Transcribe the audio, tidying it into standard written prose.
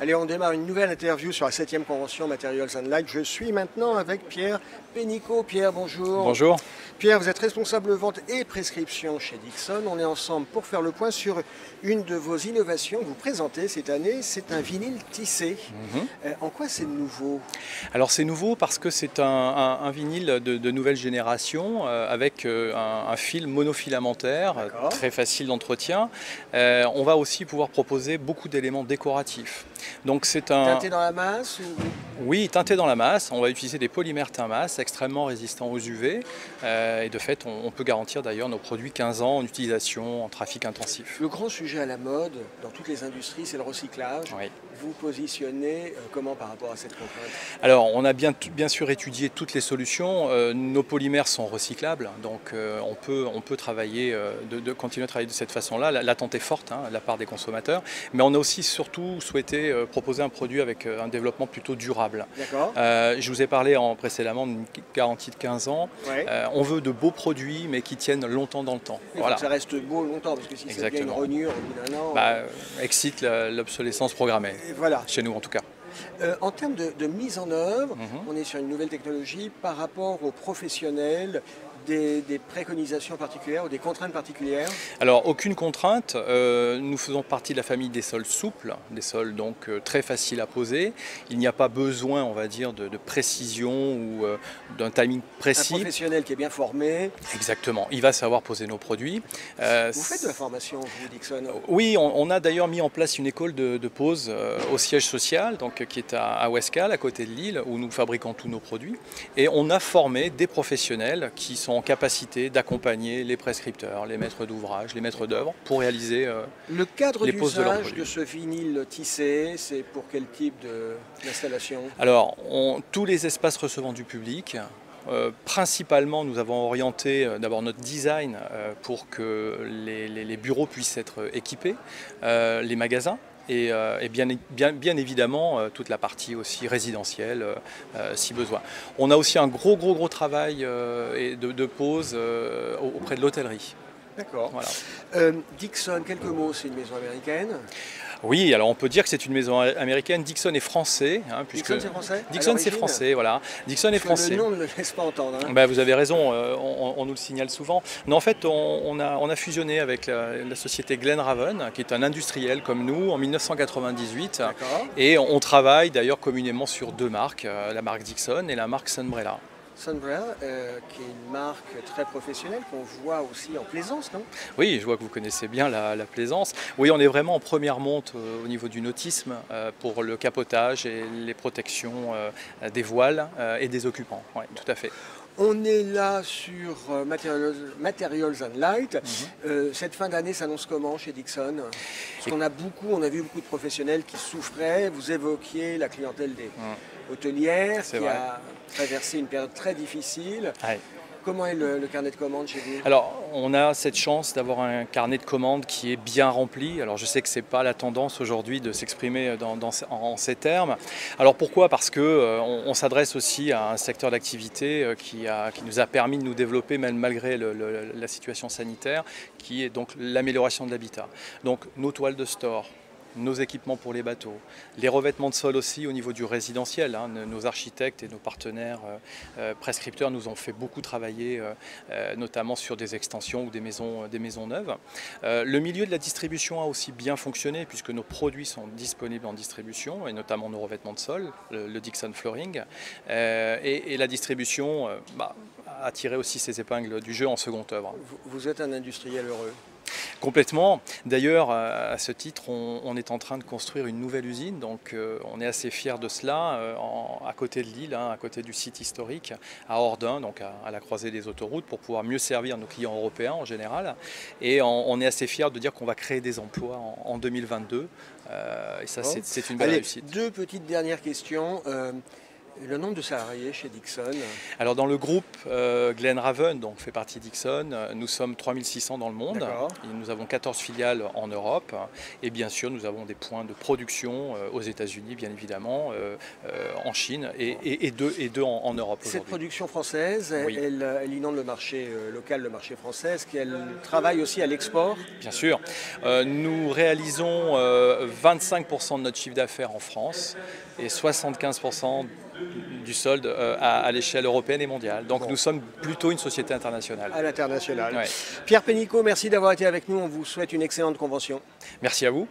Allez, on démarre une nouvelle interview sur la 7e convention Materials and Light. Je suis maintenant avec Pierre Pénicaud. Pierre, bonjour. Bonjour. Pierre, vous êtes responsable vente et prescription chez Dixon. On est ensemble pour faire le point sur une de vos innovations que vous présentez cette année. C'est un vinyle tissé. En quoi c'est nouveau? Alors c'est nouveau parce que c'est un vinyle de nouvelle génération avec un fil monofilamentaire, très facile d'entretien. On va aussi pouvoir proposer beaucoup d'éléments décoratifs. Donc c'est un... Teinté dans la masse ou... Oui, teinté dans la masse. On va utiliser des polymères teint masse extrêmement résistants aux UV. Et de fait, on peut garantir d'ailleurs nos produits 15 ans en utilisation, en trafic intensif. Le grand sujet à la mode dans toutes les industries, c'est le recyclage. Oui. Vous positionnez comment par rapport à cette contrainte? Alors, on a bien sûr étudié toutes les solutions. Nos polymères sont recyclables, donc on peut travailler, continuer à travailler de cette façon-là. L'attente est forte de la part des consommateurs, mais on a aussi surtout souhaité proposer un produit avec un développement plutôt durable. D'accord. Je vous ai parlé précédemment d'une garantie de 15 ans. Ouais. On veut de beaux produits, mais qui tiennent longtemps dans le temps. Il faut que ça reste beau longtemps, parce que si c'est bien une rognure au bout d'un an... excite l'obsolescence programmée. Voilà. Chez nous en tout cas. En termes de mise en œuvre, on est sur une nouvelle technologie par rapport aux professionnels, des préconisations particulières ou des contraintes particulières? Alors aucune contrainte, nous faisons partie de la famille des sols souples, des sols donc très faciles à poser. Il n'y a pas besoin, on va dire, de précision ou d'un timing précis. Un professionnel qui est bien formé. Exactement, il va savoir poser nos produits. Vous faites de la formation, vous, Dixon? Oui, on a d'ailleurs mis en place une école de pose au siège social, donc, qui est à Ouescal, à côté de Lille, où nous fabriquons tous nos produits. Et on a formé des professionnels qui sont en capacité d'accompagner les prescripteurs, les maîtres d'ouvrage, les maîtres d'œuvre pour réaliser le cadre les poses de leurs produits. de ce vinyle tissé, c'est pour quel type d'installation? Alors, tous les espaces recevant du public. Principalement, nous avons orienté d'abord notre design pour que les bureaux puissent être équipés, les magasins. Et bien évidemment toute la partie aussi résidentielle si besoin. On a aussi un gros travail de pose auprès de l'hôtellerie. D'accord. Voilà. Dixon, quelques mots, c'est une maison américaine? Oui, alors on peut dire que c'est une maison américaine. Dixon est français. Dixon c'est français? Dixon c'est français, voilà. Dixon est français. Le nom ne le laisse pas entendre. Vous avez raison, on nous le signale souvent. Non, en fait, on a fusionné avec la société Glenraven, qui est un industriel comme nous, en 1998. Et on travaille d'ailleurs communément sur deux marques, la marque Dixon et la marque Sunbrella. Sunbrella, qui est une marque très professionnelle qu'on voit aussi en plaisance, non? Oui, je vois que vous connaissez bien la plaisance. Oui, on est vraiment en première monte au niveau du nautisme pour le capotage et les protections des voiles et des occupants. Oui, tout à fait. On est là sur Materials and Light. Cette fin d'année s'annonce comment chez Dixon? Parce qu'on on a vu beaucoup de professionnels qui souffraient. Vous évoquiez la clientèle des hôtelières qui a traversé une période très difficile. Comment est le carnet de commandes chez vous? Alors, on a cette chance d'avoir un carnet de commandes qui est bien rempli. Alors, je sais que ce n'est pas la tendance aujourd'hui de s'exprimer en ces termes. Alors, pourquoi? Parce qu'on s'adresse aussi à un secteur d'activité qui nous a permis de nous développer, même malgré la situation sanitaire, qui est donc l'amélioration de l'habitat. Donc, nos toiles de store, nos équipements pour les bateaux, les revêtements de sol aussi au niveau du résidentiel. Nos architectes et nos partenaires prescripteurs nous ont fait beaucoup travailler, notamment sur des extensions ou des maisons neuves. Le milieu de la distribution a aussi bien fonctionné puisque nos produits sont disponibles en distribution et notamment nos revêtements de sol, le Dixon Flooring. Et la distribution a tiré aussi ses épingles du jeu en seconde œuvre. Vous êtes un industriel heureux? Complètement. D'ailleurs, à ce titre, on est en train de construire une nouvelle usine, donc on est assez fiers de cela, à côté de Lille, à côté du site historique, à Ordun, donc à la croisée des autoroutes, pour pouvoir mieux servir nos clients européens en général. Et on est assez fiers de dire qu'on va créer des emplois en 2022, et ça c'est une belle réussite. Deux petites dernières questions. Et le nombre de salariés chez Dixon? Alors dans le groupe Glen Raven, donc fait partie Dixon, nous sommes 3600 dans le monde. Et nous avons 14 filiales en Europe et bien sûr nous avons des points de production aux États-Unis bien évidemment, en Chine et deux en Europe aujourd'hui. Cette production française, Oui. elle inonde le marché local, le marché français. Est-ce qu'elle travaille aussi à l'export? Bien sûr. Nous réalisons 25% de notre chiffre d'affaires en France et 75% du solde à l'échelle européenne et mondiale. Donc nous sommes plutôt une société internationale. À l'international. Ouais. Pierre Pénicaud, merci d'avoir été avec nous. On vous souhaite une excellente convention. Merci à vous.